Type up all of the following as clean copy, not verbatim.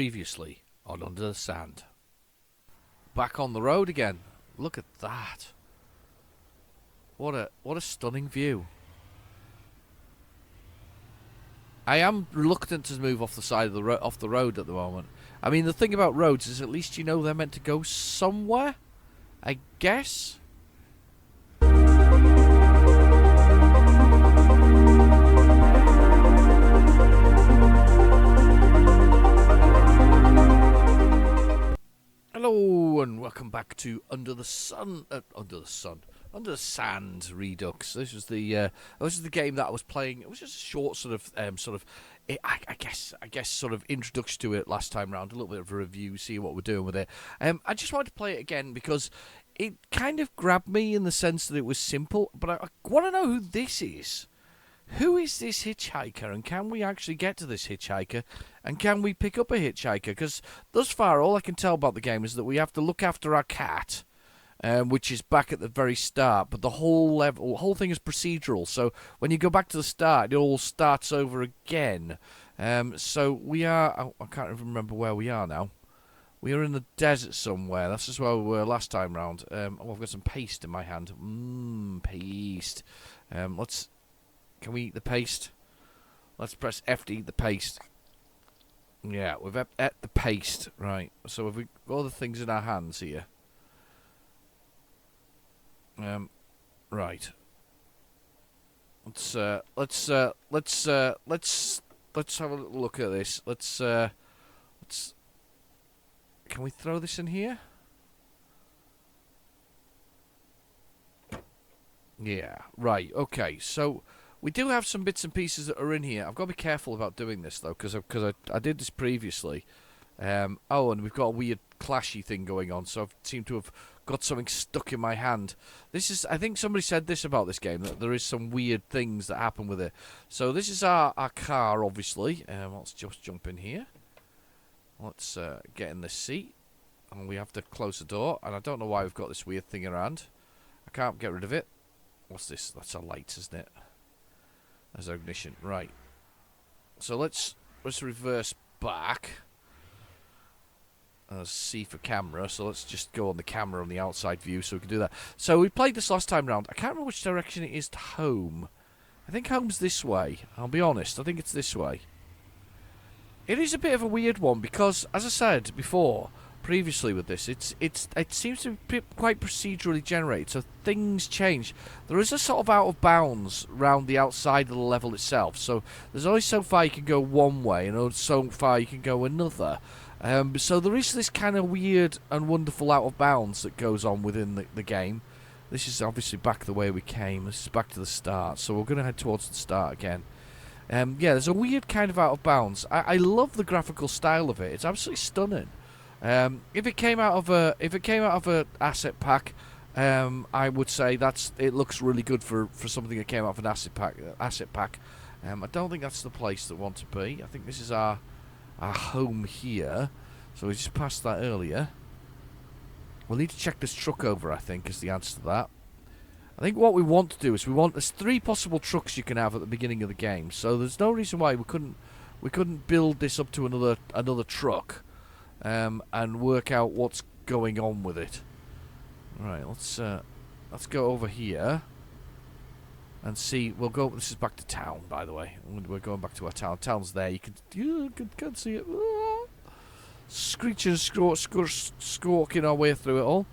Previously on Under the Sand. Back on the road again. Look at that. What a stunning view. I am reluctant to move off the side of the off the road at the moment. I mean, the thing about roads is at least you know they're meant to go somewhere, I guess. Hello and welcome back to Under the Sand Redux. This was the game that I was playing. It was just a short I guess sort of introduction to it last time round. A little bit of a review, see what we're doing with it. I just wanted to play it again because it kind of grabbed me in the sense that it was simple. But I want to know who this is. Who is this hitchhiker, and can we actually get to this hitchhiker, and can we pick up a hitchhiker? Because thus far, all I can tell about the game is that we have to look after our cat, which is back at the very start. But the whole thing is procedural. So when you go back to the start, it all starts over again. So we are. I can't even remember where we are now. We are in the desert somewhere. That's just where we were last time round. I've got some paste in my hand. Paste. Can we eat the paste? Let's press F to eat the paste. Yeah, we've ate the paste. Right. So have we got all the things in our hands here? Right. Let's have a little look at this. Let's can we throw this in here? Yeah. Right. Okay. So we do have some bits and pieces that are in here. I've got to be careful about doing this, though, because I did this previously. And we've got a weird clashy thing going on, so I seem to have got something stuck in my hand. I think somebody said this about this game, that there is some weird things that happen with it. So this is our car, obviously. Let's just jump in here. Let's get in this seat. And we have to close the door. And I don't know why we've got this weird thing around. I can't get rid of it. What's this? That's a light, isn't it? As ignition, right. So let's reverse back. C for camera, so let's just go on the camera on the outside view so we can do that. So we played this last time round. I can't remember which direction it is to home. I think home's this way. I'll be honest, I think it's this way. It is a bit of a weird one because, as I said before, previously with this, it seems to be quite procedurally generated, so things change. There is a sort of out of bounds around the outside of the level itself, so there's only so far you can go one way and only so far you can go another. So there is this kind of weird and wonderful out of bounds that goes on within the game. This is obviously back the way we came. This is back to the start, so we're going to head towards the start again. Yeah, there's a weird kind of out of bounds. I love the graphical style of it. It's absolutely stunning. If it came out of a asset pack, I would say it looks really good for something that came out of an asset pack. I don't think that's the place that we want to be. I think this is our home here. So we just passed that earlier. We'll need to check this truck over, I think, is the answer to that. I think what we want to do is there's 3 possible trucks you can have at the beginning of the game. So there's no reason why we couldn't build this up to another truck. And work out what's going on with it. Right, let's go over here and see. We'll go. This is back to town, by the way. We're going back to our town. Town's there. You can see it. Screeching, squawking our way through it all.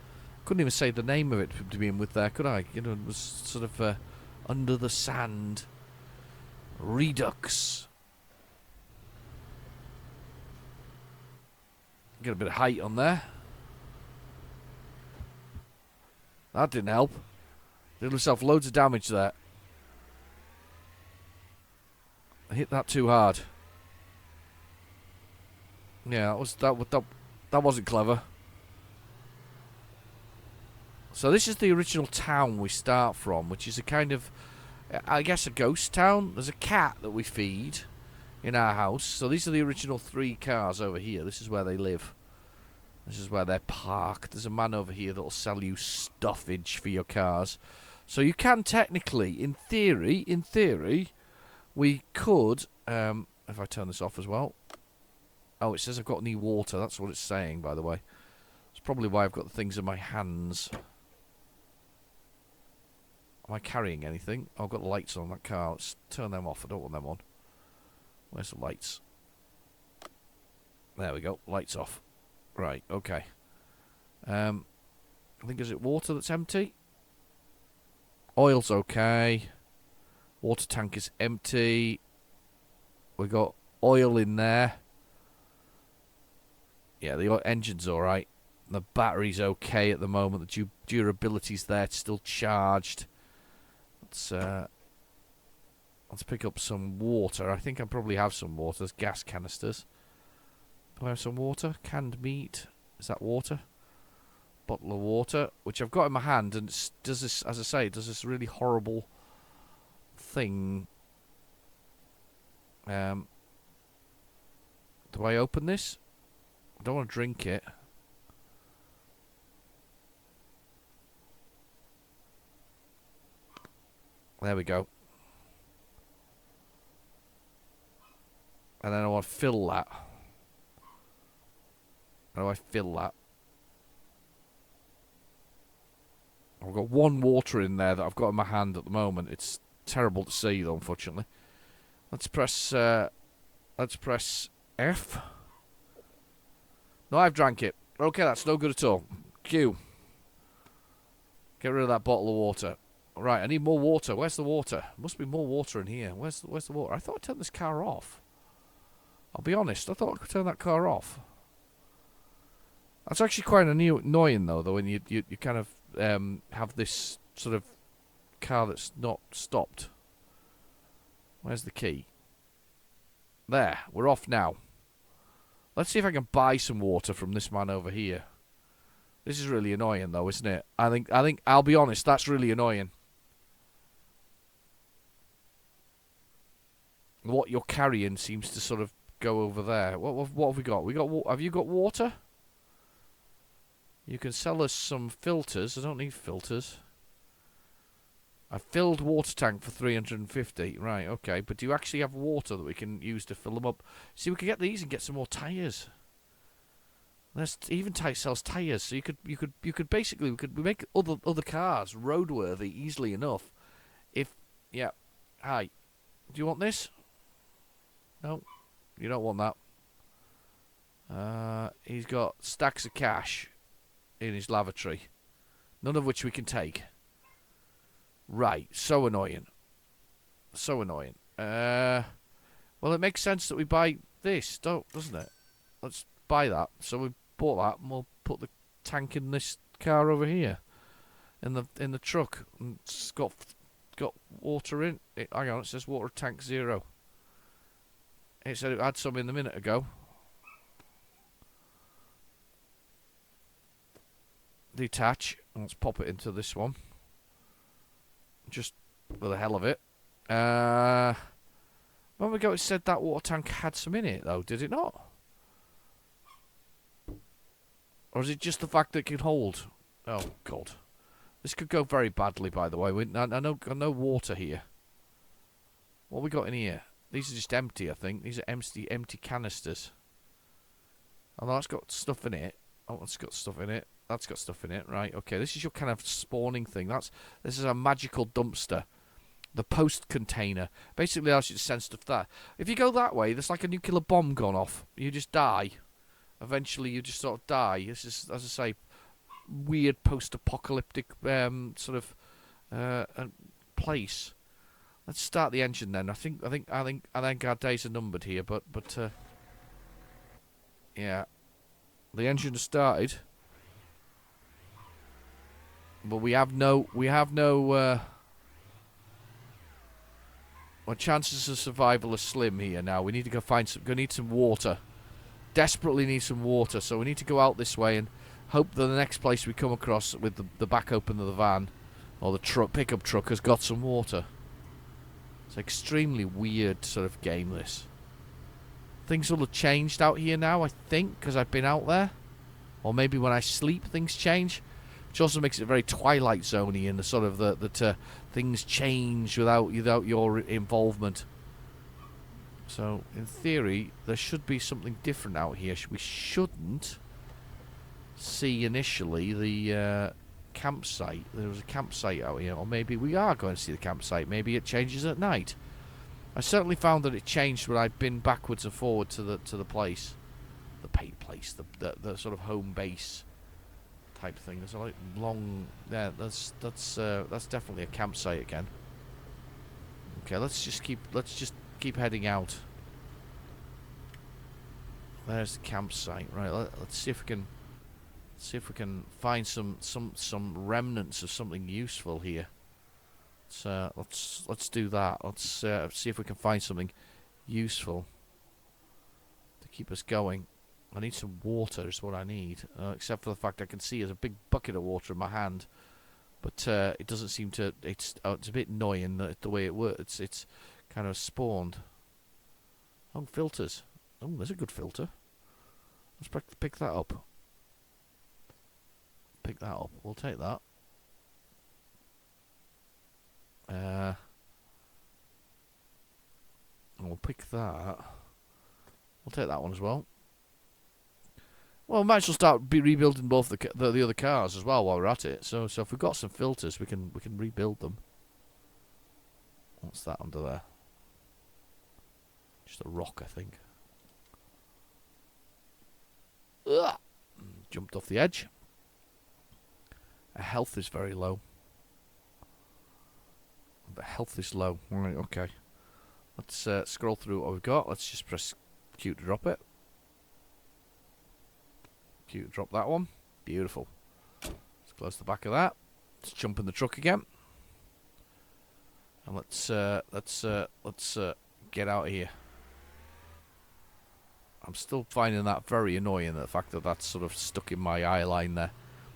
Couldn't even say the name of it to begin with there, could I? You know, it was sort of Under the Sand Redux. Get a bit of height on there. That didn't help. Did himself loads of damage there. I hit that too hard. Yeah, that wasn't clever. So this is the original town we start from, which is a kind of, I guess, a ghost town. There's a cat that we feed in our house. So these are the original 3 cars over here. This is where they live. This is where they're parked. There's a man over here that'll sell you stuffage for your cars. So you can technically, in theory, we could, if I turn this off as well, Oh, it says I've got any water. That's what it's saying, by the way. It's probably why I've got the things in my hands. Am I carrying anything? Oh, I've got the lights on that car. Let's turn them off. I don't want them on. Where's the lights? There we go. Lights off. Right, okay. I think, is it water that's empty? Oil's okay. Water tank is empty. We got oil in there. Yeah, the engine's alright. The battery's okay at the moment. The durability's there. It's still charged. Let's pick up some water. I think I probably have some water. There's gas canisters. Do I have some water? Canned meat. Is that water? Bottle of water, which I've got in my hand, and it does this, as I say, it does this really horrible thing. Do I open this? I don't want to drink it. There we go. And then I want to fill that. How do I fill that? I've got one water in there that I've got in my hand at the moment. It's terrible to see, though, unfortunately. Let's press F. No, I've drank it. Okay, that's no good at all. Q. Get rid of that bottle of water. Right, I need more water. Where's the water? Must be more water in here. Where's the water? I thought I turned this car off. I'll be honest. I thought I could turn that car off. That's actually quite annoying, though, when you kind of have this sort of car that's not stopped. Where's the key? There. We're off now. Let's see if I can buy some water from this man over here. This is really annoying, though, isn't it? I think I'll be honest, that's really annoying. What you're carrying seems to sort of go over there. What have we got? Have you got water? You can sell us some filters. I don't need filters. I filled water tank for 350. Right, okay. But do you actually have water that we can use to fill them up? See, we could get these and get some more tyres. There's even sells tyres, so you could basically we make other cars roadworthy easily enough. Yeah. Hi. Do you want this? No, you don't want that. He's got stacks of cash in his lavatory, none of which we can take. Right, so annoying. So annoying. Well, it makes sense that we buy this, doesn't it? Let's buy that. So we bought that, and we'll put the tank in this car over here, in the truck. And it's got water in it. Hang on, it says water tank 0. It said it had some in a minute ago. Detach. Let's pop it into this one. Just for the hell of it. A moment ago it said that water tank had some in it, though. Did it not? Or is it just the fact that it can hold? Oh, God. This could go very badly, by the way. I know water here. What have we got in here? These are just empty, I think. These are empty canisters. Oh, no, that's got stuff in it. Oh, that's got stuff in it. That's got stuff in it. Right, okay. This is your kind of spawning thing. This is a magical dumpster. The post container. Basically allows you to send stuff there. If you go that way, there's like a nuclear bomb gone off. You just die. Eventually, you just sort of die. This is, as I say, weird post-apocalyptic sort of place. Let's start the engine then. I think our days are numbered here, but yeah, the engine has started, but we have no well, chances of survival are slim here now. We need to go need some water. Desperately need some water, so we need to go out this way and hope that the next place we come across with the back open of the van or the pickup truck has got some water. It's extremely weird sort of game, this. Things will have changed out here now, I think, because I've been out there. Or maybe when I sleep, things change. Which also makes it very Twilight Zone-y in the sort of that things change without your involvement. So, in theory, there should be something different out here. We shouldn't see initially the campsite. There was a campsite out here, or maybe we are going to see the campsite. Maybe it changes at night. I certainly found that it changed when I'd been backwards and forward to the place, the paid place, the sort of home base type thing. There's a like long, yeah. That's definitely a campsite again. Okay, let's just keep heading out. There's the campsite. Right, let's see if we can find some remnants of something useful here. So let's do that. Let's see if we can find something useful to keep us going. I need some water is what I need. Except for the fact I can see there's a big bucket of water in my hand, but it doesn't seem to. It's a bit annoying the way it works. It's kind of spawned. Oh, filters. Oh, there's a good filter. Let's pick that up. Pick that up. We'll take that. We'll pick that. We'll take that one as well. Well, we might as well start rebuilding both the other cars as well while we're at it. So if we've got some filters, we can rebuild them. What's that under there? Just a rock, I think. Ugh. Jumped off the edge. Our health is very low. The health is low. Right, okay. Let's scroll through what we've got. Let's just press Q to drop it. Q to drop that one. Beautiful. Let's close the back of that. Let's jump in the truck again. And let's get out of here. I'm still finding that very annoying, the fact that that's sort of stuck in my eye line there.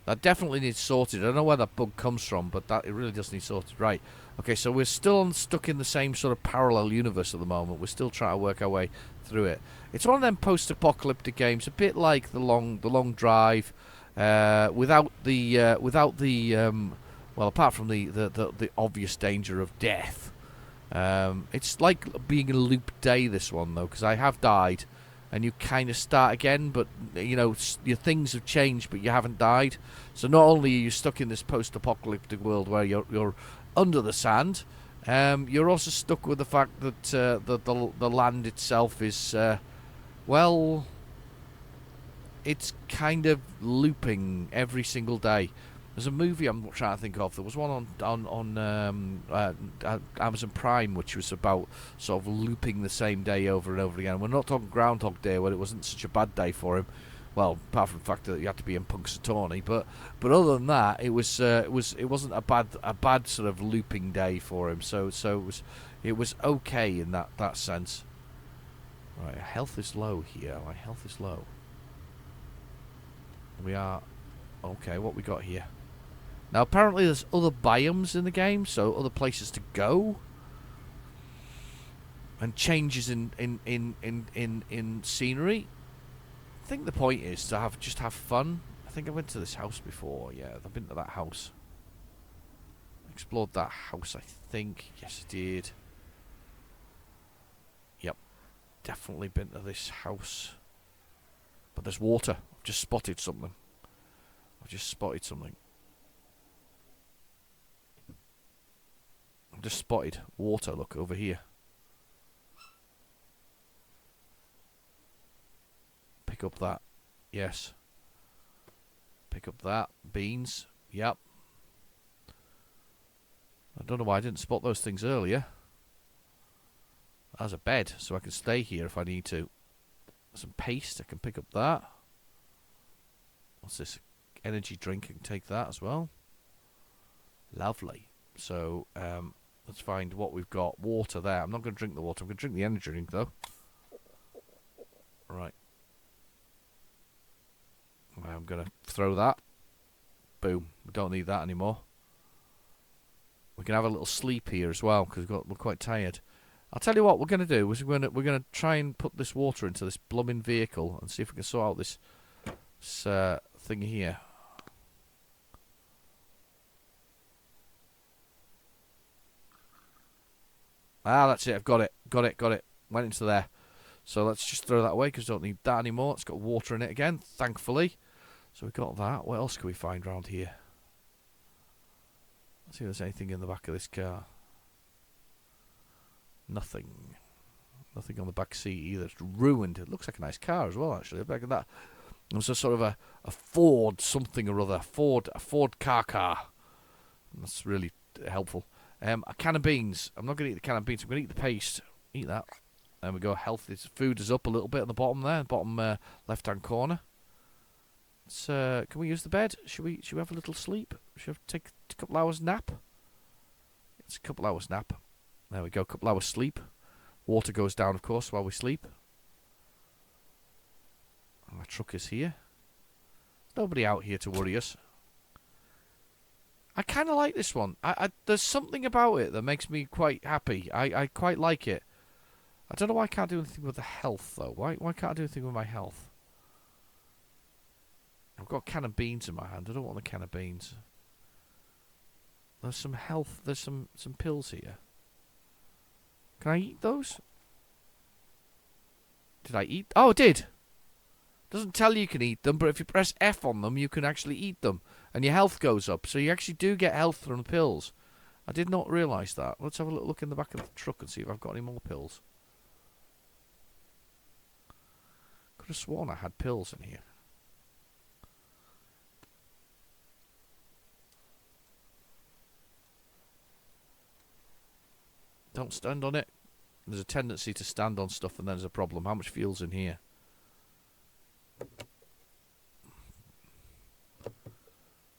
That definitely needs sorted. I don't know where that bug comes from, but it really does need sorted. Right. Okay, so we're still stuck in the same sort of parallel universe at the moment. We're still trying to work our way through it. It's one of them post-apocalyptic games, a bit like the long drive, without the well, apart from the obvious danger of death. It's like being in a loop day, this one, though, because I have died. And you kind of start again, but you know your things have changed, but you haven't died. So not only are you stuck in this post-apocalyptic world where you're under the sand, you're also stuck with the fact that the land itself is well, it's kind of looping every single day. There's a movie I'm trying to think of. There was one on Amazon Prime, which was about sort of looping the same day over and over again. We're not talking Groundhog Day, where it wasn't such a bad day for him. Well, apart from the fact that you had to be in Punxsutawney, but other than that, it wasn't a bad sort of looping day for him. So it was okay in that sense. Right, health is low here. My health is low. We are okay. What we got here? Now, apparently there's other biomes in the game, so other places to go, and changes in scenery. I think the point is to just have fun. I think I went to this house before. Yeah, I've been to that house. Explored that house, I think. Yes, I did. Yep, definitely been to this house. But there's water. I've just spotted something. I've just spotted water, look, over here. Pick up that. Yes. Pick up that. Beans. Yep. I don't know why I didn't spot those things earlier. There's a bed, so I can stay here if I need to. Some paste, I can pick up that. What's this? Energy drink, I can take that as well. Lovely. So, let's find what we've got. Water there. I'm not going to drink the water. I'm going to drink the energy drink, though. Right. I'm going to throw that. Boom. We don't need that anymore. We can have a little sleep here as well, because we're quite tired. I'll tell you what we're going to do. We're going to try and put this water into this blooming vehicle and see if we can sort out this thing here. Ah, that's it. I've got it. Got it. went into there. So let's just throw that away because we don't need that anymore. It's got water in it again, thankfully. So we've got that. What else can we find around here? Let's see if there's anything in the back of this car. Nothing. Nothing on the back seat either. It's ruined. It looks like a nice car as well, actually. Back at that. It was a sort of a Ford something or other. A Ford car. That's really helpful. A can of beans. I'm not going to eat the can of beans. I'm going to eat the paste. Eat that. There we go. Health. Food is up a little bit on the bottom there. Bottom left-hand corner. Can we use the bed? Should we have a little sleep? Should we take a couple hours nap? It's a couple hours nap. There we go. Couple hours sleep. Water goes down, of course, while we sleep. Our truck is here. Nobody out here to worry us. I kind of like this one. There's something about it that makes me quite happy. I quite like it. I don't know why I can't do anything with the health, though. Why can't I do anything with my health? I've got a can of beans in my hand. I don't want a can of beans. There's some health. There's some pills here. Can I eat those? Did I eat? Oh, I did. Doesn't tell you can eat them, but if you press F on them, you can actually eat them. And your health goes up. So you actually do get health from the pills. I did not realise that. Let's have a little look in the back of the truck and see if I've got any more pills. Could have sworn I had pills in here. Don't stand on it. There's a tendency to stand on stuff and then there's a problem. How much fuel's in here?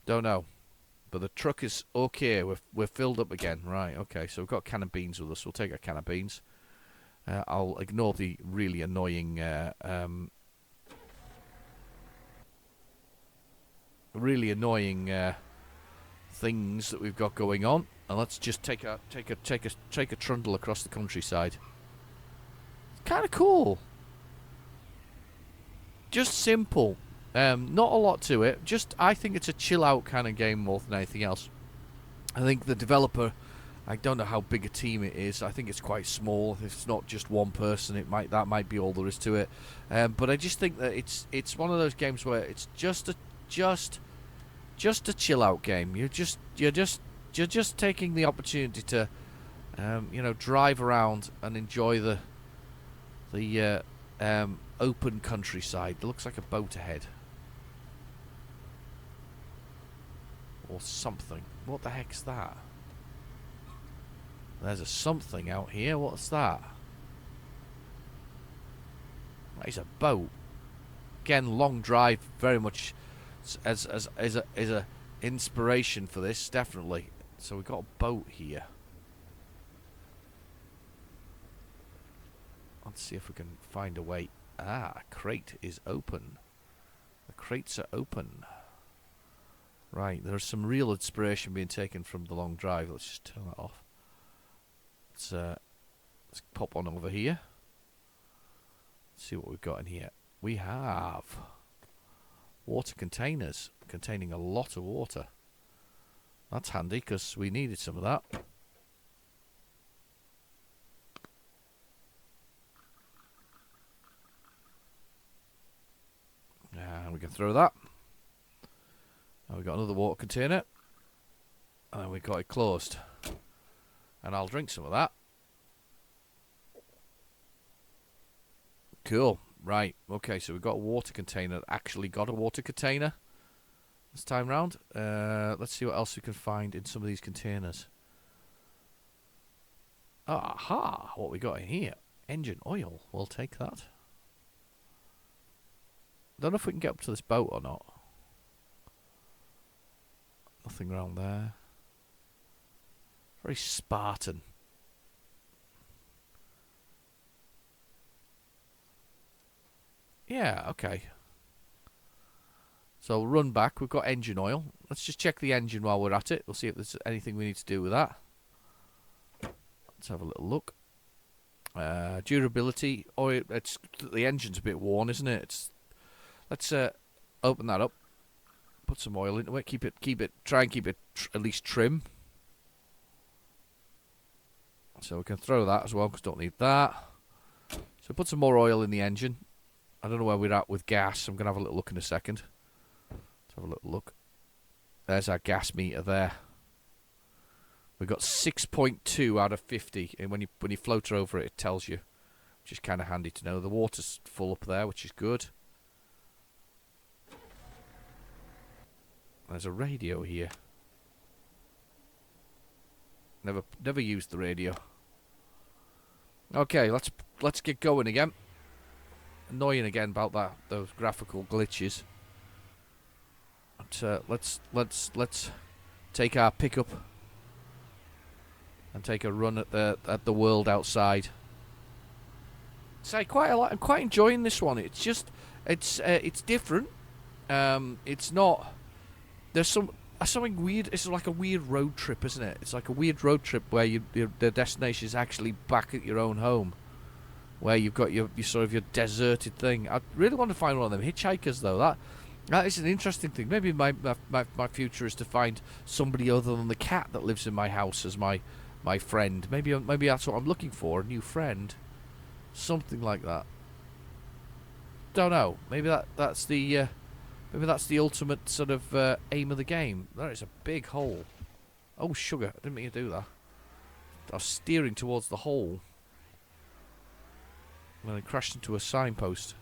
Don't know. But the truck is okay. We're filled up again. Right, okay. So we've got a can of beans with us. We'll take a can of beans. I'll ignore the really annoying things that we've got going on. And let's just take a trundle across the countryside. It's kind of cool. Just simple. Not a lot to it. I think it's a chill out kind of game more than anything else. I think the developer, I don't know how big a team it is. I think it's quite small. If it's not just one person, that might be all there is to it. But I just think that it's one of those games where it's just a chill out game. You're just taking the opportunity to drive around and enjoy the open countryside. It looks like a boat ahead. Or something. What the heck's that? There's a something out here. What's that? That is a boat. Again, long drive, very much as a inspiration for this, definitely. So we've got a boat here. Let's see if we can find a way. Ah, a crate is open. The crates are open. Right, there's some real inspiration being taken from the long drive. Let's just turn that off. Let's pop on over here. Let's see what we've got in here. We have water containers containing a lot of water. That's handy because we needed some of that. And we can throw that. And we've got another water container. And we've got it closed. And I'll drink some of that. Cool. Right. Okay, so we've got a water container. Actually got a water container this time round. Let's see what else we can find in some of these containers. Aha! What we got in here? Engine oil. We'll take that. Don't know if we can get up to this boat or not. Nothing around there. Very Spartan. Yeah, okay. So we'll run back. We've got engine oil. Let's just check the engine while we're at it. We'll see if there's anything we need to do with that. Let's have a little look. Durability. Oh, the engine's a bit worn, isn't it? Let's open that up. Put some oil into it. Try and keep it at least trim. So we can throw that as well because don't need that. So put some more oil in the engine. I don't know where we're at with gas. I'm going to have a little look in a second. Let's have a little look. There's our gas meter there. We've got 6.2 out of 50, and when you float over it, it tells you, which is kind of handy to know. The water's full up there, which is good. There's a radio here. Never used the radio. Okay, let's get going again. Annoying again about those graphical glitches. But let's take our pickup and take a run at the world outside. So I'm quite enjoying this one. It's just it's different. It's not. There's something weird. It's like a weird road trip, isn't it? It's like a weird road trip where the destination is actually back at your own home, where you've got your sort of your deserted thing. I really want to find one of them hitchhikers, though. That is an interesting thing. Maybe my future is to find somebody other than the cat that lives in my house as my friend. Maybe that's what I'm looking for, a new friend, something like that. Don't know. Maybe that's the ultimate sort of aim of the game. There is a big hole. Oh, sugar! I didn't mean to do that. I was steering towards the hole when I crashed into a signpost.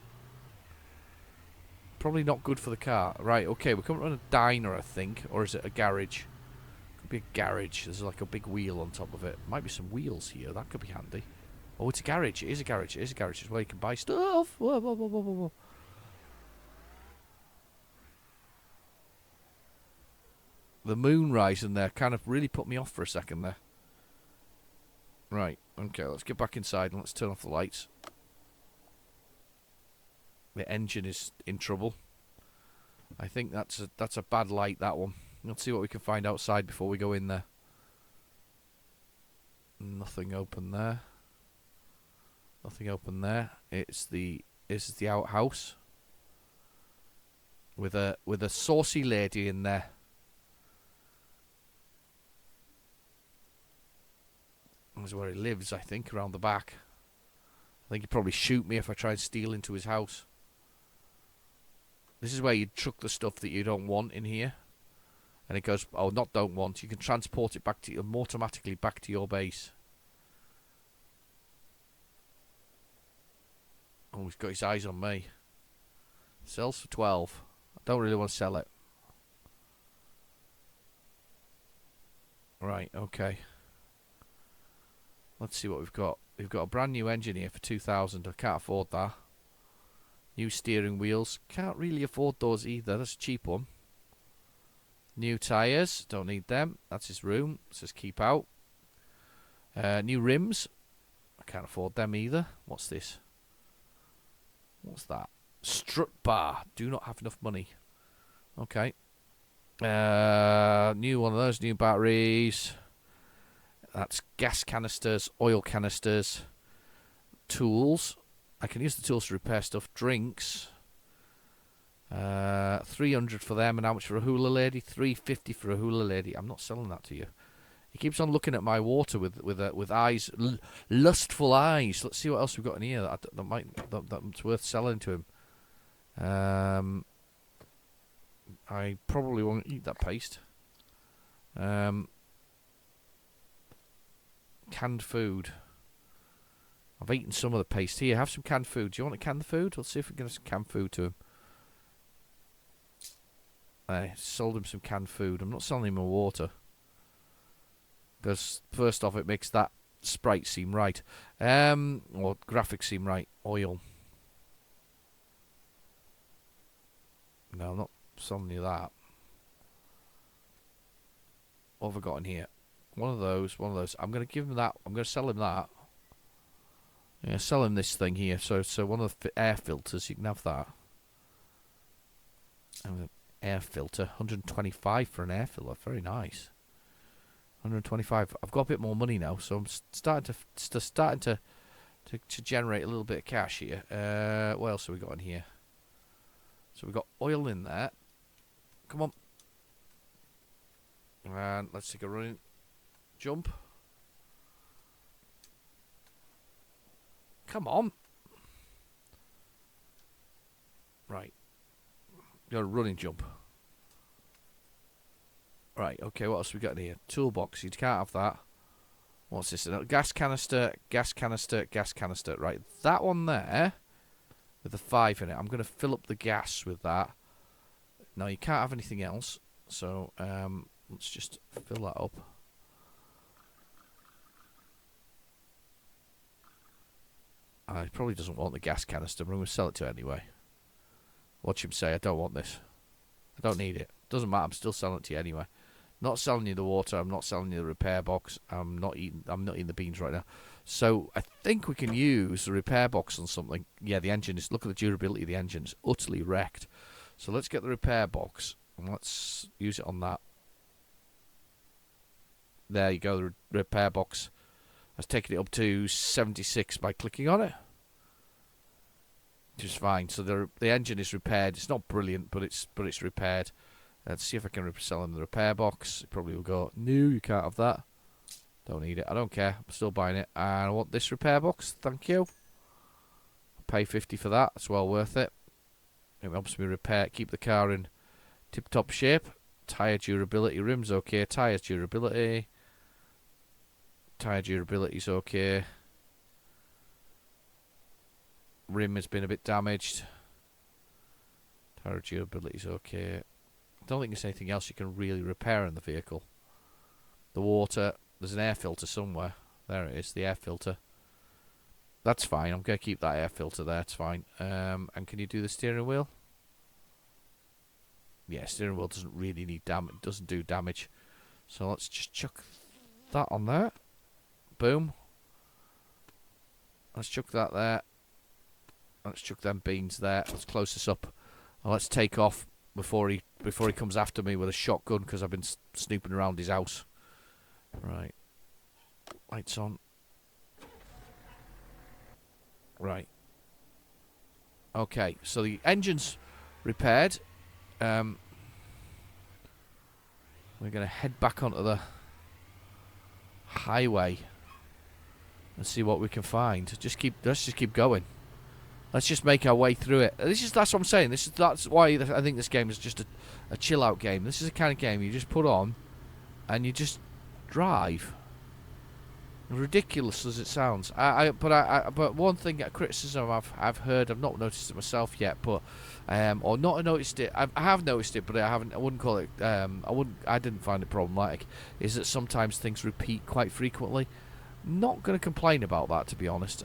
Probably not good for the car. Right, okay, we're coming to a diner, I think. Or is it a garage? Could be a garage. There's like a big wheel on top of it. Might be some wheels here. That could be handy. Oh, it's a garage. It is a garage. It is a garage. It's where you can buy stuff. Whoa, whoa, whoa, whoa, whoa. The moon rising there kind of really put me off for a second there. Right, okay, let's get back inside and let's turn off the lights. The engine is in trouble. I think that's a bad light, that one. Let's see what we can find outside before we go in there. Nothing open there. Nothing open there. This is the outhouse with a saucy lady in there. That's where he lives, I think, around the back. I think he'd probably shoot me if I tried to steal into his house. This is where you truck the stuff that you don't want in here. And it goes, oh, not don't want. You can transport it back to automatically back to your base. Oh, he's got his eyes on me. Sells for 12. I don't really want to sell it. Right, okay. Let's see what we've got. We've got a brand new engine here for 2,000. I can't afford that. New steering wheels. Can't really afford those either. That's a cheap one. New tyres. Don't need them. That's his room. It says keep out. New rims. I can't afford them either. What's this? What's that? Strut bar. Do not have enough money. Okay. New one of those. New batteries. That's gas canisters, oil canisters, tools. I can use the tools to repair stuff. Drinks. 300 for them, and how much for a hula lady? 350 for a hula lady. I'm not selling that to you. He keeps on looking at my water with eyes, lustful eyes. Let's see what else we've got in here that's worth selling to him. I probably won't eat that paste. Canned food. I've eaten some of the paste. Here, have some canned food. Do you want to can the food? Let's see if we can get some canned food to him. I sold him some canned food. I'm not selling him a water. Because, first off, it makes that sprite seem right. Or graphics seem right. Oil. No, I'm not selling you that. What have I got in here? One of those. I'm going to give him that. I'm going to sell him that. Yeah, sell him this thing here. So one of the air filters, you can have that. And an air filter, 125 for an air filter. Very nice. 125. I've got a bit more money now, so I'm starting to generate a little bit of cash here. What else have we got in here? So we've got oil in there. Come on. And let's take a running jump. Come on. Right. Got a running jump. Right, okay, what else we got in here? Toolbox, you can't have that. What's this? Gas canister, gas canister, gas canister. Right, that one there with the 5 in it. I'm going to fill up the gas with that. Now, you can't have anything else. So, let's just fill that up. He probably doesn't want the gas canister, but I'm going to sell it to him anyway. Watch him say, I don't want this. I don't need it. Doesn't matter, I'm still selling it to you anyway. Not selling you the water, I'm not selling you the repair box. I'm not eating the beans right now. So I think we can use the repair box on something. Yeah, the engine is, look at the durability of the engine, it's utterly wrecked. So let's get the repair box and let's use it on that. There you go, the repair box. I've taken it up to 76 by clicking on it. Which is fine. So the engine is repaired. It's not brilliant, but it's repaired. Let's see if I can sell him the repair box. It probably will go, no, you can't have that. Don't need it. I don't care. I'm still buying it. And I want this repair box. Thank you. I'll pay 50 for that. It's well worth it. It helps me keep the car in tip-top shape. Tyre durability. Rims okay. Tyres durability. Tyre durability is okay. Rim has been a bit damaged. Tyre durability is okay. I don't think there's anything else you can really repair in the vehicle. The water, there's an air filter somewhere. There it is, the air filter. That's fine, I'm going to keep that air filter there, it's fine. And can you do the steering wheel? Yeah, steering wheel doesn't really need damage, doesn't do damage. So let's just chuck that on there. Boom. Let's chuck that there. Let's chuck them beans there. Let's close this up. And let's take off before he comes after me with a shotgun because I've been snooping around his house. Right. Lights on. Right. Okay, so the engine's repaired. We're going to head back onto the highway and see what we can find. Let's just keep going. Let's just make our way through it. That's what I'm saying. That's why I think this game is just a chill out game. This is the kind of game you just put on and you just drive. Ridiculous as it sounds. But one thing, a criticism I've heard, I've not noticed it myself yet, but or not noticed it. I have noticed it, but I haven't. I wouldn't call it. I didn't find it problematic. Is that sometimes things repeat quite frequently. Not going to complain about that, to be honest.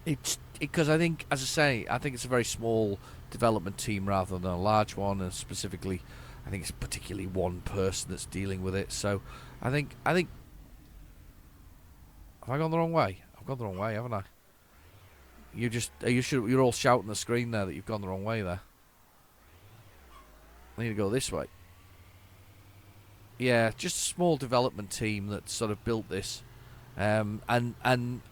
It's because I think, as I say, I think it's a very small development team rather than a large one, and specifically, I think it's particularly one person that's dealing with it. So, I think. Have I gone the wrong way? I've gone the wrong way, haven't I? You're all shouting at the screen there that you've gone the wrong way there. I need to go this way. Yeah, just a small development team that sort of built this. And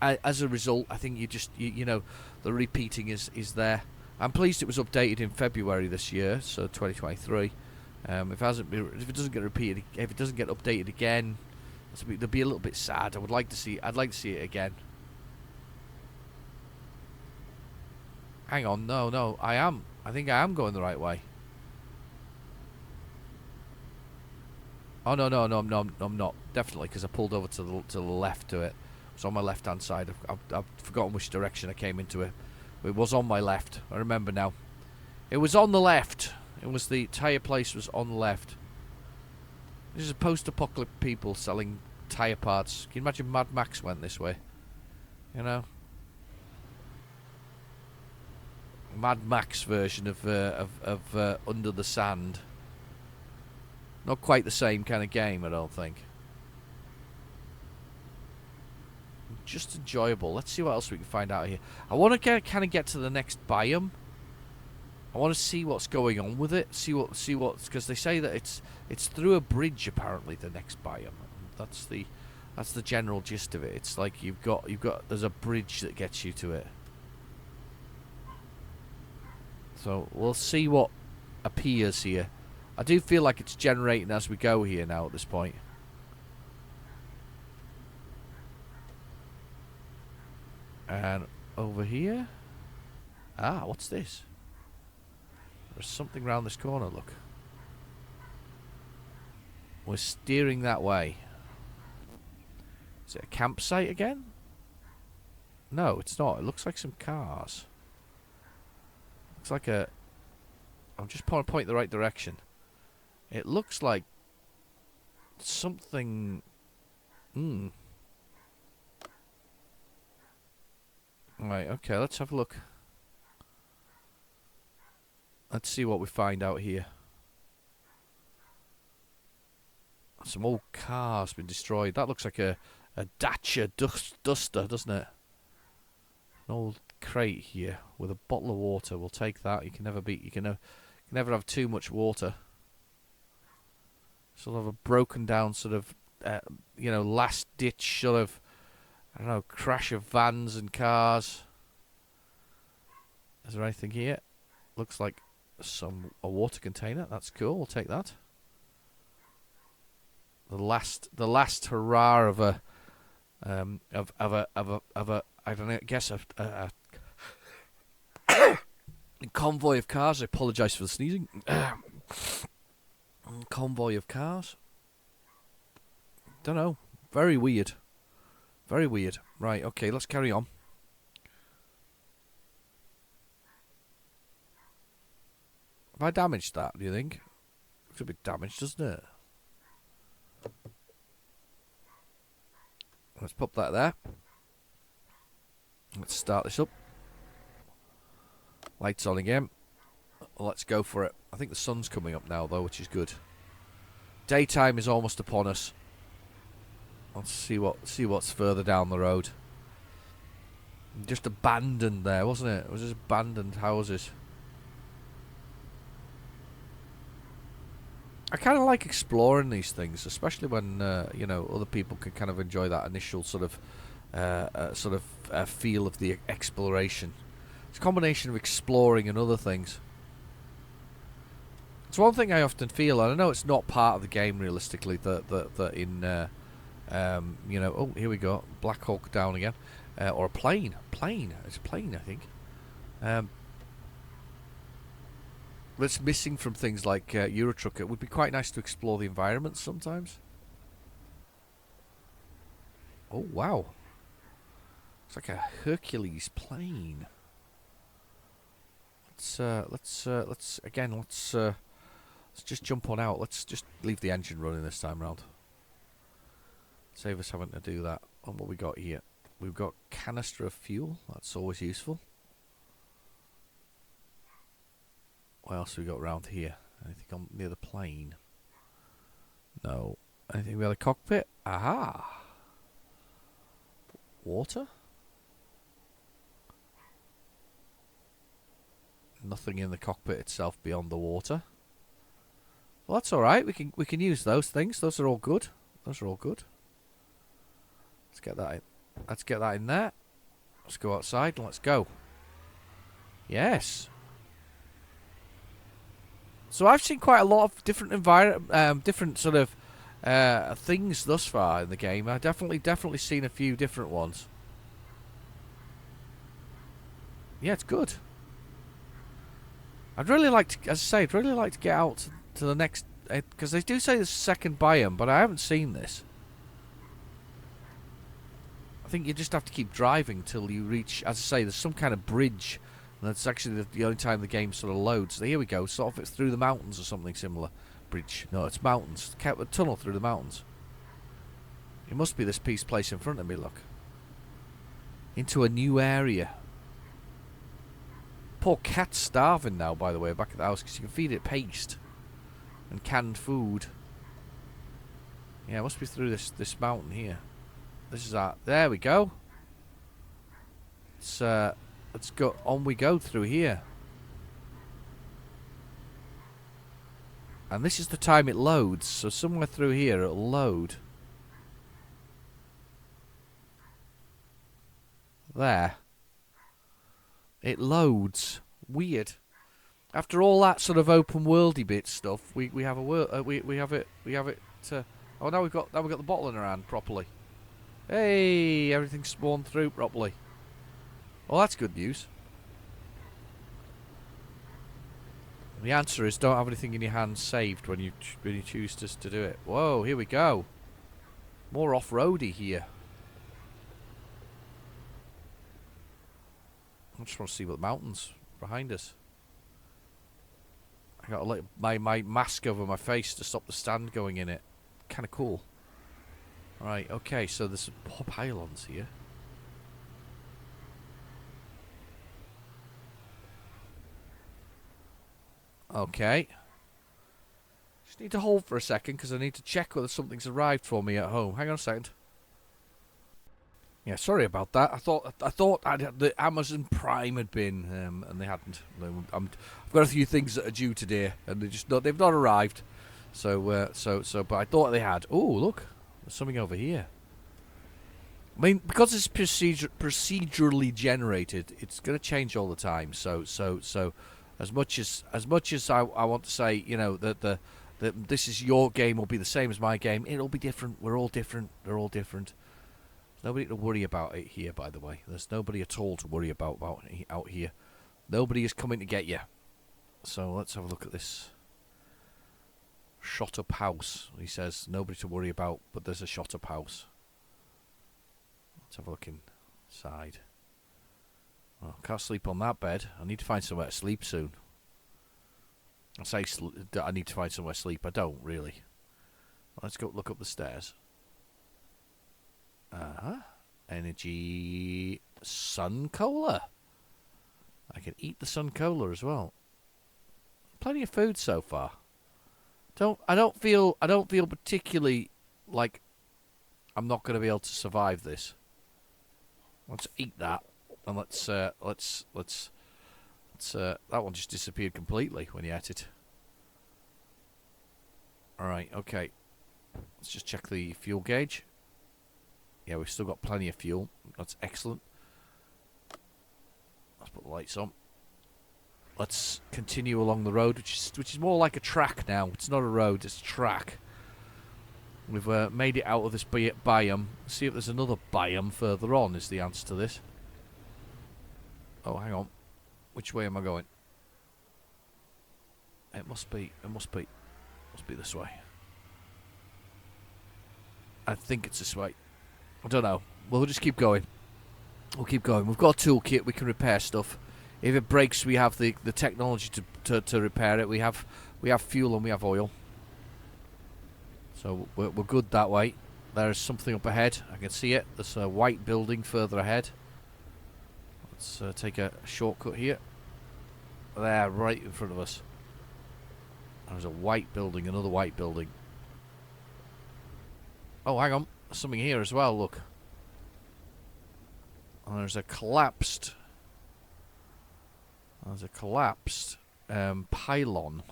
as a result, I think you know, the repeating is there. I'm pleased it was updated in February this year, so 2023. If it doesn't get repeated, if it doesn't get updated again, they'll be a little bit sad. I'd like to see it again. Hang on, no, I think I am going the right way. Oh no, I'm not. Definitely, because I pulled over to the left to it. It was on my left-hand side. I've forgotten which direction I came into it. It was on my left. I remember now. It was on the left. It was the tyre place was on the left. This is a post-apocalyptic people selling tyre parts. Can you imagine Mad Max went this way? You know? Mad Max version of Under the Sand. Not quite the same kind of game, I don't think. Just enjoyable. Let's see what else we can find out here. I want to kind of get to the next biome. I want to see what's going on with it. See what's because they say that it's through a bridge apparently. The next biome. That's the general gist of it. It's like you've got there's a bridge that gets you to it. So we'll see what appears here. I do feel like it's generating as we go here now at this point. And over here. What's this? There's something round this corner, look. We're steering that way. Is it a campsite again? No, it's not. It looks like some cars. Looks like a... I'm just pointing the right direction. It looks like something... Right, okay, let's have a look. Let's see what we find out here. Some old cars been destroyed. That looks like a Dacia Duster, doesn't it? An old crate here with a bottle of water. We'll take that. You can never beat. You can never have too much water. Sort of a broken down sort of, last ditch sort of, I don't know, crash of vans and cars. Is there anything here? Looks like a water container. That's cool. We'll take that. The last hurrah of a I don't know, I guess a convoy of cars. I apologise for the sneezing. Convoy of cars. Don't know. Very weird. Very weird. Right, okay, let's carry on. Have I damaged that, do you think? Looks a bit damaged, doesn't it? Let's pop that there. Let's start this up. Lights on again. Let's go for it. I think the sun's coming up now, though, which is good. Daytime is almost upon us. Let's see what's further down the road. Just abandoned there, wasn't it? It was just abandoned houses. I kind of like exploring these things, especially when other people can kind of enjoy that initial sort of feel of the exploration. It's a combination of exploring and other things. It's one thing I often feel, and I know it's not part of the game realistically. That in oh, here we go, Black Hawk down again, or a plane. It's a plane, I think. That's missing from things like Euro Truck. It would be quite nice to explore the environment sometimes. Oh wow, it's like a Hercules plane. Let's just jump on out. Let's just leave the engine running this time round. Save us having to do that. And what we got here? We've got canister of fuel. That's always useful. What else have we got around here? Anything near the plane? No. Anything near the cockpit? Aha! Water? Nothing in the cockpit itself beyond the water. Well, that's all right. We can use those things. Those are all good. Those are all good. Let's get that in. Let's get that in there. Let's go outside and let's go. Yes. So I've seen quite a lot of different different sort of things thus far in the game. I've definitely seen a few different ones. Yeah, it's good. I'd really like to, as I say, I'd really like to get out to the next, because they do say there's a second biome, but I haven't seen this. I think you just have to keep driving till you reach, as I say, there's some kind of bridge. And that's actually the only time the game sort of loads. So here we go, sort of it's through the mountains or something similar. Bridge. No, it's mountains. A tunnel through the mountains. It must be this place in front of me, look. Into a new area. Poor cat's starving now, by the way, back at the house, because you can feed it paste and canned food. Yeah, it must be through this mountain here. This is our... There we go. Let's go on. We go through here, and this is the time it loads. So somewhere through here it'll load. There. It loads. Weird. After all that sort of open worldy bit stuff, we have a world. We have it. Oh, now we've got the bottle in our hand properly. Hey, everything's spawned through properly. Well, that's good news. The answer is don't have anything in your hand saved when you choose to do it. Whoa, here we go. More off-roady here. I just want to see what the mountains behind us. I got to let my mask over my face to stop the stand going in it. Kind of cool. Right, okay, so there's some pylons here. Okay. Just need to hold for a second because I need to check whether something's arrived for me at home. Hang on a second. Yeah, sorry about that. I thought the Amazon Prime had been, and they hadn't. I've got a few things that are due today, and they've not arrived. So, but I thought they had. Oh, look, there's something over here. I mean, because it's procedurally generated, it's going to change all the time. So, as much as I want to say, you know, that this is your game will be the same as my game, it'll be different. We're all different. They're all different. Nobody to worry about it here, by the way. There's nobody at all to worry about out here. Nobody is coming to get you. So let's have a look at this. Shot up house. He says nobody to worry about, but there's a shot up house. Let's have a look inside. Oh, can't sleep on that bed. I need to find somewhere to sleep soon. I say I need to find somewhere to sleep. I don't really. Let's go look up the stairs. Energy sun cola. I can eat the sun cola as well. Plenty of food so far. I don't feel particularly like I'm not going to be able to survive this. Let's eat that, and let's that one just disappeared completely when you ate it. All right, okay. Let's just check the fuel gauge. Yeah, we've still got plenty of fuel. That's excellent. Let's put the lights on. Let's continue along the road, which is more like a track now. It's not a road, it's a track. We've made it out of this biome. See if there's another biome further on is the answer to this. Oh, hang on. Which way am I going? It must be this way. I think it's this way. I don't know. We'll just keep going. We'll keep going. We've got a toolkit. We can repair stuff. If it breaks, we have the technology to repair it. We have fuel and we have oil. So we're good that way. There's something up ahead. I can see it. There's a white building further ahead. Let's take a shortcut here. There, right in front of us. There's a white building, another white building. Oh, hang on. There's something here as well, look. And there's a collapsed pylon.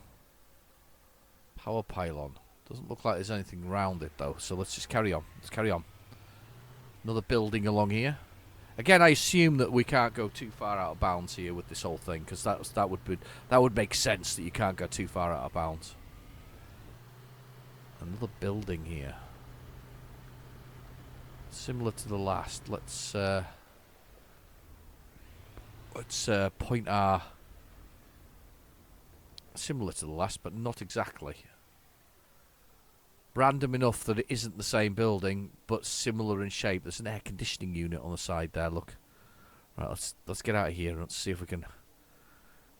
Power pylon. Doesn't look like there's anything around it though, so let's just carry on. Let's carry on. Another building along here. Again, I assume that we can't go too far out of bounds here with this whole thing, because that would make sense that you can't go too far out of bounds. Another building here. Similar to the last. Let's point our... Similar to the last, but not exactly. Random enough that it isn't the same building, but similar in shape. There's an air conditioning unit on the side there, look. Right, let's get out of here and let's see if we can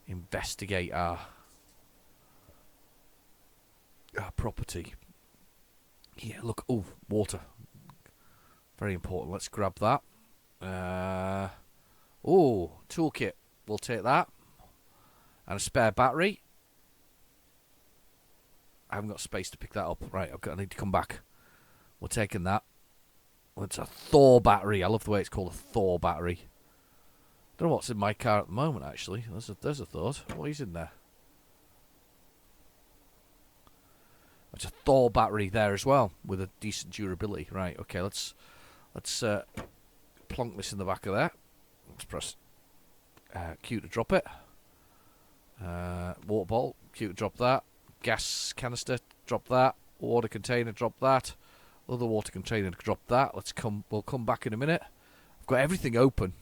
investigate our property. Yeah, look. Oh, water. Very important. Let's grab that. Oh, toolkit. We'll take that. And a spare battery. I haven't got space to pick that up. Right, I need to come back. We're taking that. It's a Thor battery. I love the way it's called, a Thor battery. Don't know what's in my car at the moment, actually. There's a thought. What is in there? It's a Thor battery there as well, with a decent durability. Right, okay, let's plonk this in the back of there. Let's press Q to drop it. Water bottle, Q to drop that. Gas canister, drop that. Water container, drop that. Other water container, drop that. We'll come back in a minute. I've got everything open.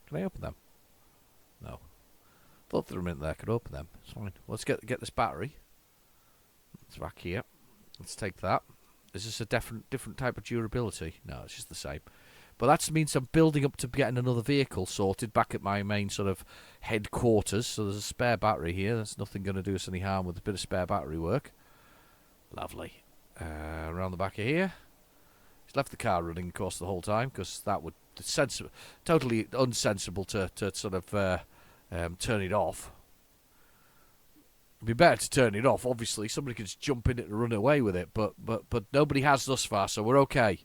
Can I open them? No. Thought for a minute there I could open them. It's fine. Let's get this battery. It's back here. Let's take that. Is this a different type of durability? No, it's just the same. But that means I'm building up to getting another vehicle sorted back at my main sort of headquarters. So there's a spare battery here. There's nothing going to do us any harm with a bit of spare battery work. Lovely. Around the back of here. He's left the car running, of course, the whole time, because that would totally unsensible to sort of turn it off. It'd be better to turn it off. Obviously, somebody could just jump in it and run away with it, but nobody has thus far, so we're okay.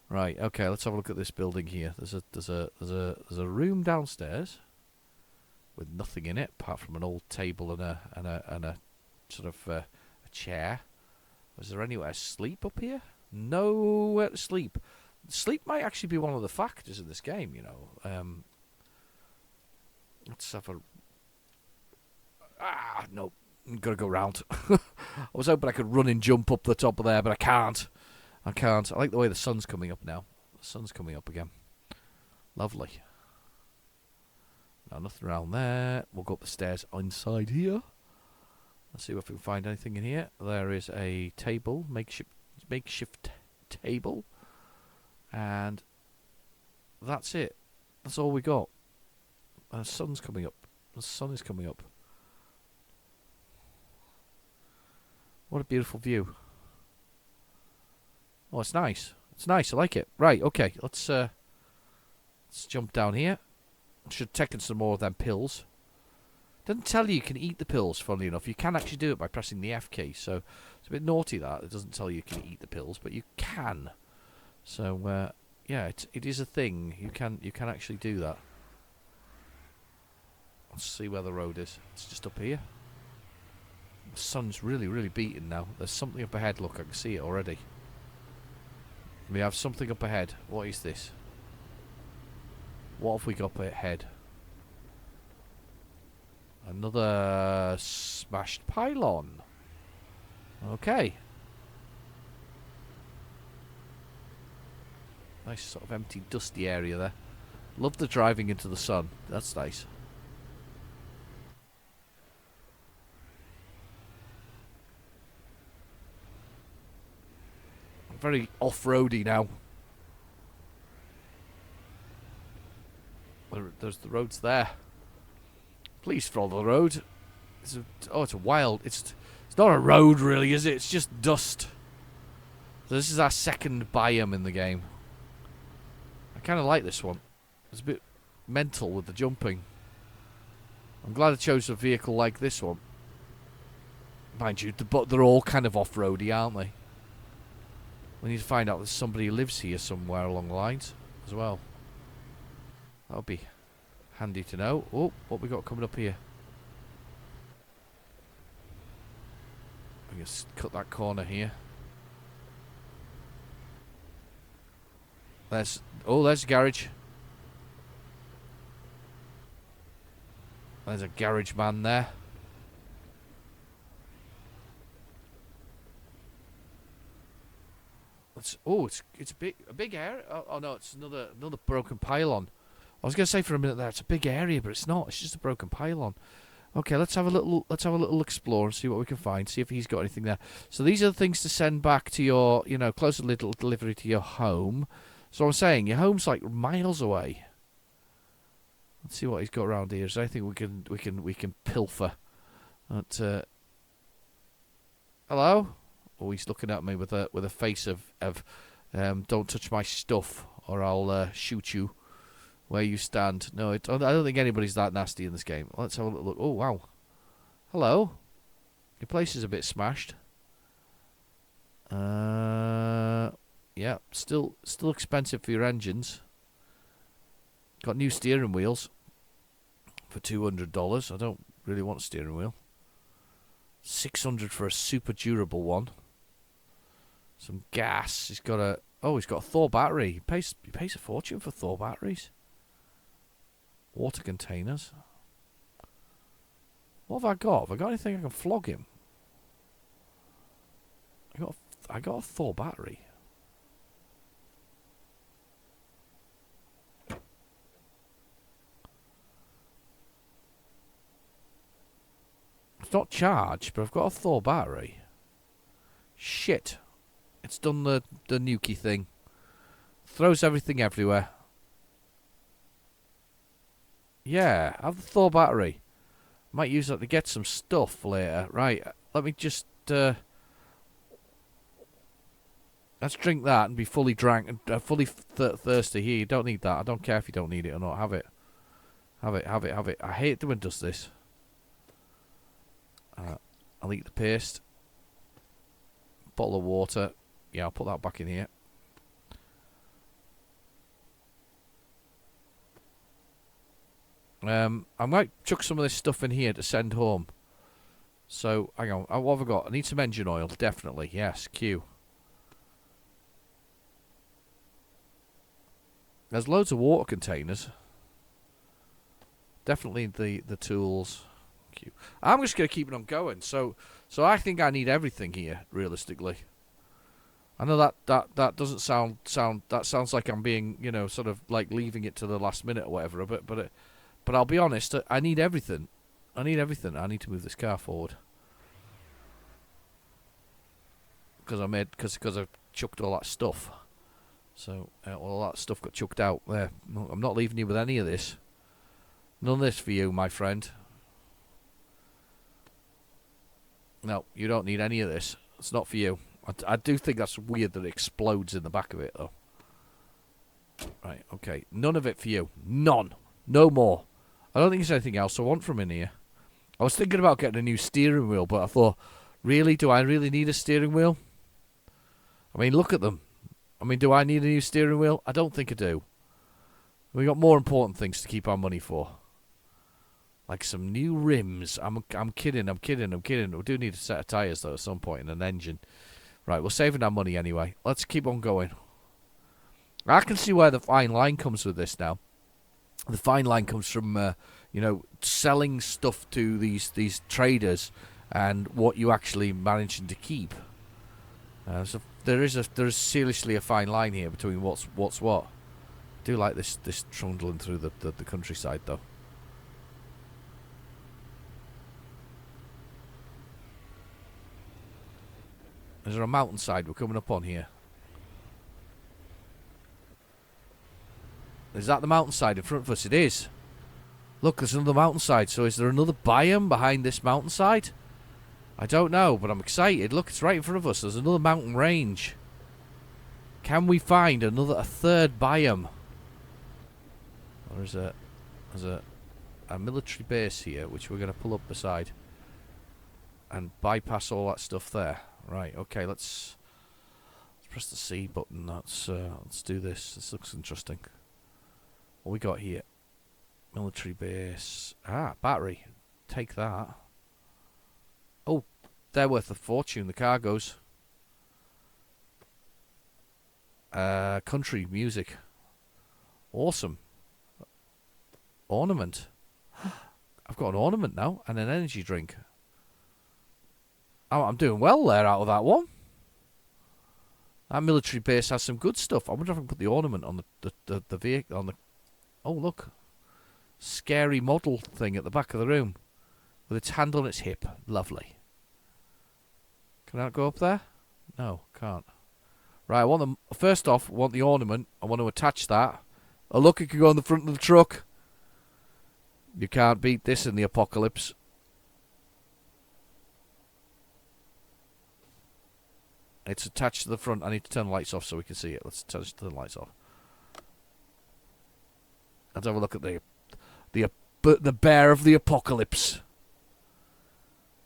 Right, okay. Let's have a look at this building here. There's a room downstairs with nothing in it apart from an old table and a sort of a chair. Is there anywhere to sleep up here? Nowhere to sleep. Sleep might actually be one of the factors in this game, you know. Let's have a... no. Gotta go round. I was hoping I could run and jump up the top of there, but I can't. I like the way the sun's coming up now. The sun's coming up again. Lovely. No, nothing around there. We'll go up the stairs inside here. Let's see if we can find anything in here. There is a table, makeshift table, and that's it. That's all we got. And the sun's coming up. The sun is coming up. What a beautiful view. Oh, it's nice. It's nice. I like it. Right. Okay. Let's jump down here. Should have taken some more of them pills. Doesn't tell you can eat the pills, funnily enough. You can actually do it by pressing the F key. So it's a bit naughty that. It doesn't tell you can eat the pills, but you can. So, yeah, it is a thing. You can actually do that. Let's see where the road is. It's just up here. The sun's really, really beating now. There's something up ahead. Look, I can see it already. We have something up ahead. What is this? What have we got up ahead? Another smashed pylon. Okay. Nice sort of empty, dusty area there. Love the driving into the sun. That's nice. Very off-roady now. There's the roads there. Please follow the road. It's a wild. It's not a road really, is it? It's just dust. So this is our second biome in the game. I kind of like this one. It's a bit mental with the jumping. I'm glad I chose a vehicle like this one. Mind you, but they're all kind of off-roady, aren't they? We need to find out that somebody lives here somewhere along the lines as well. That'll be handy to know. Oh, what we got coming up here? I guess cut that corner here. There's a garage. There's a garage man there. It's a big area. Oh no, it's another broken pylon. I was going to say for a minute there it's a big area, but it's not. It's just a broken pylon. Okay, let's have a little explore and see what we can find. See if he's got anything there. So these are the things to send back to your, close a little delivery to your home. So I'm saying your home's like miles away. Let's see what he's got around here. Is there anything we can pilfer? But, hello. Oh, he's looking at me with a face of don't touch my stuff or I'll shoot you where you stand. No, I don't think anybody's that nasty in this game. Let's have a look. Oh, wow. Hello. Your place is a bit smashed. Yeah, still expensive for your engines. Got new steering wheels for $200. I don't really want a steering wheel. $600 for a super durable one. Some gas. He's got a Thor battery. He pays a fortune for Thor batteries. Water containers. What have I got? Have I got anything I can flog him? I got a Thor battery. It's not charged, but I've got a Thor battery. Shit. It's done the nukey thing. Throws everything everywhere. Yeah, have the Thor battery. Might use that to get some stuff later. Right, let me just... let's drink that and be fully drank and fully thirsty. Here, you don't need that. I don't care if you don't need it or not. Have it. Have it, have it, have it. I hate when it does this. I'll eat the paste. Bottle of water. Yeah, I'll put that back in here. I might chuck some of this stuff in here to send home. So, hang on. What have I got? I need some engine oil. Definitely. Yes, Q. There's loads of water containers. Definitely the tools. Q. I'm just going to keep it on going. So I think I need everything here, realistically. I know that doesn't sound that sounds like I'm being, you know, sort of like leaving it to the last minute or whatever. But I'll be honest. I need everything. I need everything. I need to move this car forward because I've chucked all that stuff. So all that stuff got chucked out there. I'm not leaving you with any of this. None of this for you, my friend. No, you don't need any of this. It's not for you. I do think that's weird that it explodes in the back of it, though. Right, okay. None of it for you. None. No more. I don't think there's anything else I want from in here. I was thinking about getting a new steering wheel, but I thought, really? Do I really need a steering wheel? I mean, look at them. I mean, do I need a new steering wheel? I don't think I do. We got more important things to keep our money for. Like some new rims. I'm kidding. We do need a set of tyres, though, at some point, and an engine. Right, we're saving our money anyway. Let's keep on going. I can see where the fine line comes with this now. The fine line comes from, you know, selling stuff to these traders and what you actually managing to keep. So there is seriously a fine line here between what's what. I do like this trundling through the countryside, though. Is there a mountainside we're coming up on here? Is that the mountainside in front of us? It is. Look, there's another mountainside. So is there another biome behind this mountainside? I don't know, but I'm excited. Look, it's right in front of us. There's another mountain range. Can we find a third biome? Or is it? There's a military base here, which we're going to pull up beside and bypass all that stuff there. Right, okay, let's press the C button. Let's do this. This looks interesting. What we got here? Military base. Ah, battery. Take that. Oh, they're worth a fortune, the cargoes. Country music. Awesome. Ornament. I've got an ornament now and an energy drink. Oh, I'm doing well there out of that one. That military base has some good stuff. I wonder if I can put the ornament on the vehicle on the. Oh, look. Scary model thing at the back of the room. With its hand on its hip. Lovely. Can I go up there? No, can't. Right, I want them. First off, I want the ornament. I want to attach that. Oh, look, it can go on the front of the truck. You can't beat this in the apocalypse. It's attached to the front. I need to turn the lights off so we can see it. Let's turn the lights off. Let's have a look at the bear of the apocalypse.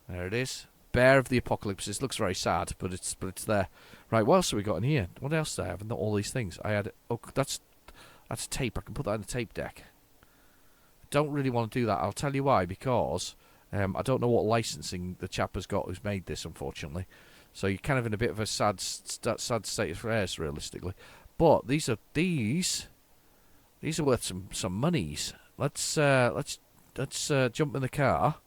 There it is. Bear of the apocalypse. This looks very sad, but it's there. Right, what else have we got in here? What else do I have? And all these things. I had. Oh, that's tape. I can put that in the tape deck. I don't really want to do that. I'll tell you why. Because I don't know what licensing the chap has got who's made this, unfortunately. So you're kind of in a bit of a sad state of affairs, realistically. But these are worth some monies. Let's jump in the car.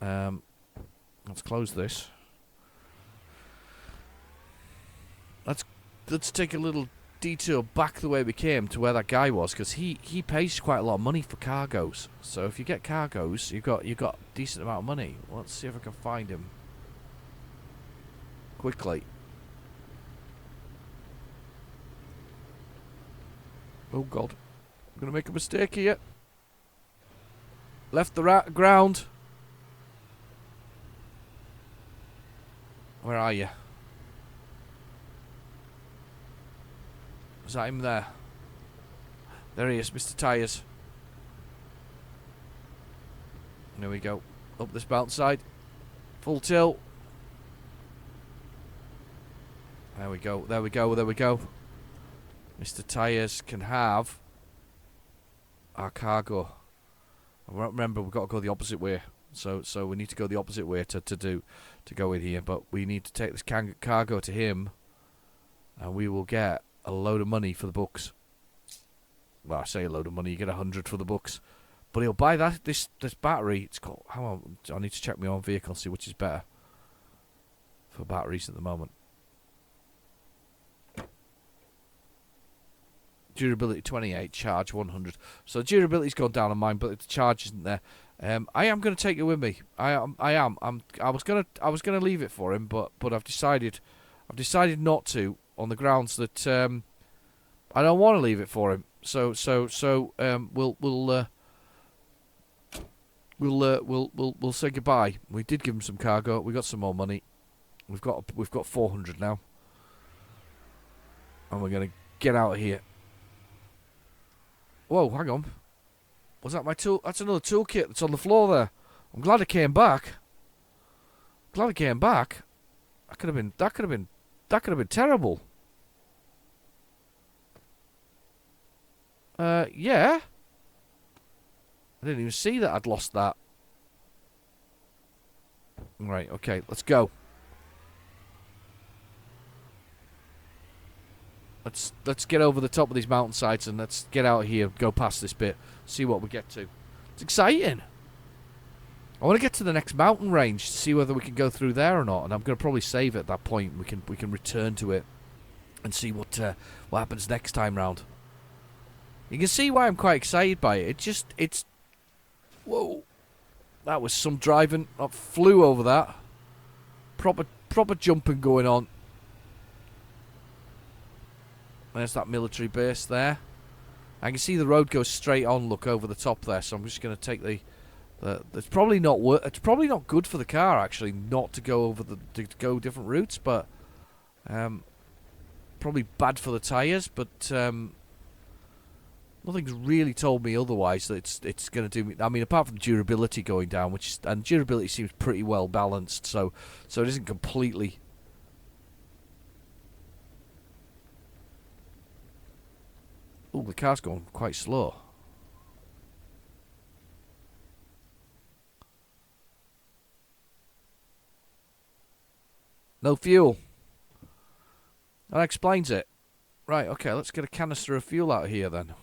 Let's close this. Let's take a little detour back the way we came to where that guy was, because he pays quite a lot of money for cargoes. So if you get cargoes, you've got a decent amount of money. Well, let's see if I can find him quickly. Oh God, I'm gonna make a mistake here. Left the ground. Where are you? Is that him there? There he is, Mr. Tyres. There we go. Up this mountainside. Full tilt. There we go, there we go, there we go. Mr. Tyres can have our cargo. Remember, we've got to go the opposite way. So we need to go the opposite way to go in here. But we need to take this cargo to him, and we will get a load of money for the books. Well, I say a load of money. You get 100 for the books, but he'll buy this battery. It's called. I need to check my own vehicle and see which is better for batteries at the moment. Durability 28, charge 100. So durability's gone down on mine, but the charge isn't there. I am going to take it with me. I was gonna leave it for him, but I've decided not to, on the grounds that I don't want to leave it for him. So we'll say goodbye. We did give him some cargo. We got some more money. We've got 400 now, and we're gonna get out of here. Whoa, hang on. Was that my tool? That's another toolkit that's on the floor there. I'm glad I came back. That could have been terrible. Yeah. I didn't even see that I'd lost that. Right, okay, let's go. Let's get over the top of these mountainsides and let's get out of here, go past this bit, see what we get to. It's exciting. I want to get to the next mountain range to see whether we can go through there or not, and I'm going to probably save it at that point. We can return to it and see what happens next time round. You can see why I'm quite excited by it. It's whoa, that was some driving. I flew over that. Proper jumping going on. There's that military base there. I can see the road goes straight on. Look over the top there. So I'm just going to take the. It's probably not It's probably not good for the car actually, not to go over to go different routes. But probably bad for the tyres. But nothing's really told me otherwise that it's going to do me. I mean, apart from durability going down, and durability seems pretty well balanced. So it isn't completely. Oh, the car's going quite slow. No fuel. That explains it. Right, okay, let's get a canister of fuel out of here then.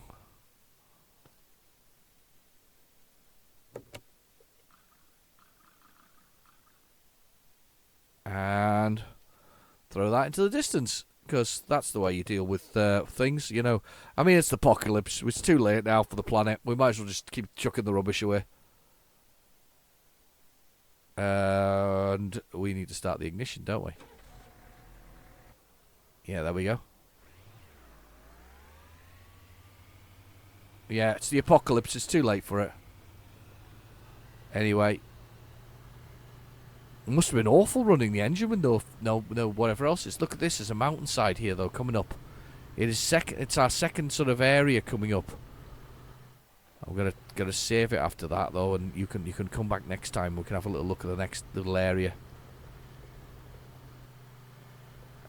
And throw that into the distance. Because that's the way you deal with things, you know. I mean, it's the apocalypse. It's too late now for the planet. We might as well just keep chucking the rubbish away. And we need to start the ignition, don't we? Yeah, there we go. Yeah, it's the apocalypse. It's too late for it. Anyway. It must have been awful running the engine with no whatever else is. Look at this. There's a mountainside here though coming up. It's our second sort of area coming up. I'm gonna save it after that though, and you can come back next time. We can have a little look at the next little area.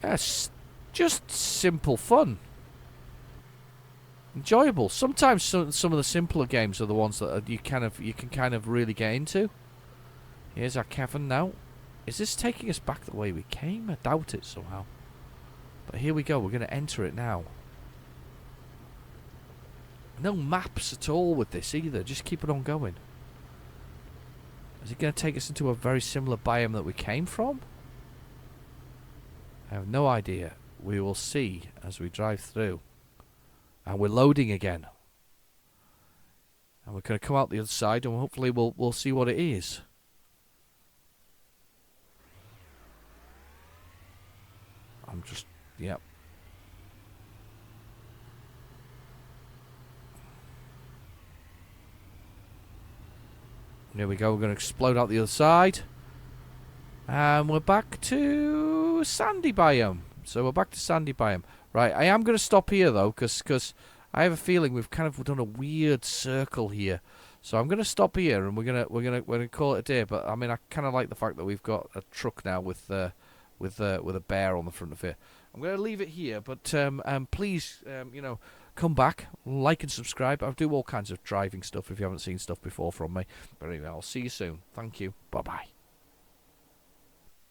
It's just simple fun, enjoyable. Sometimes some of the simpler games are the ones that you can kind of really get into. Here's our cavern now. Is this taking us back the way we came? I doubt it somehow. But here we go. We're going to enter it now. No maps at all with this either. Just keep it on going. Is it going to take us into a very similar biome that we came from? I have no idea. we will see as we drive through. And we're loading again. And we're going to come out the other side, and hopefully we'll see what it is. I'm just, yep. There we go. We're going to explode out the other side. And we're back to sandy biome. So we're back to sandy biome. Right, I am going to stop here, though, because I have a feeling we've kind of done a weird circle here. So I'm going to stop here, and we're gonna call it a day. But I mean, I kind of like the fact that we've got a truck now with a bear on the front of it. I'm going to leave it here, but please, you know, come back, like and subscribe. I do all kinds of driving stuff if you haven't seen stuff before from me. But anyway, I'll see you soon. Thank you. Bye bye.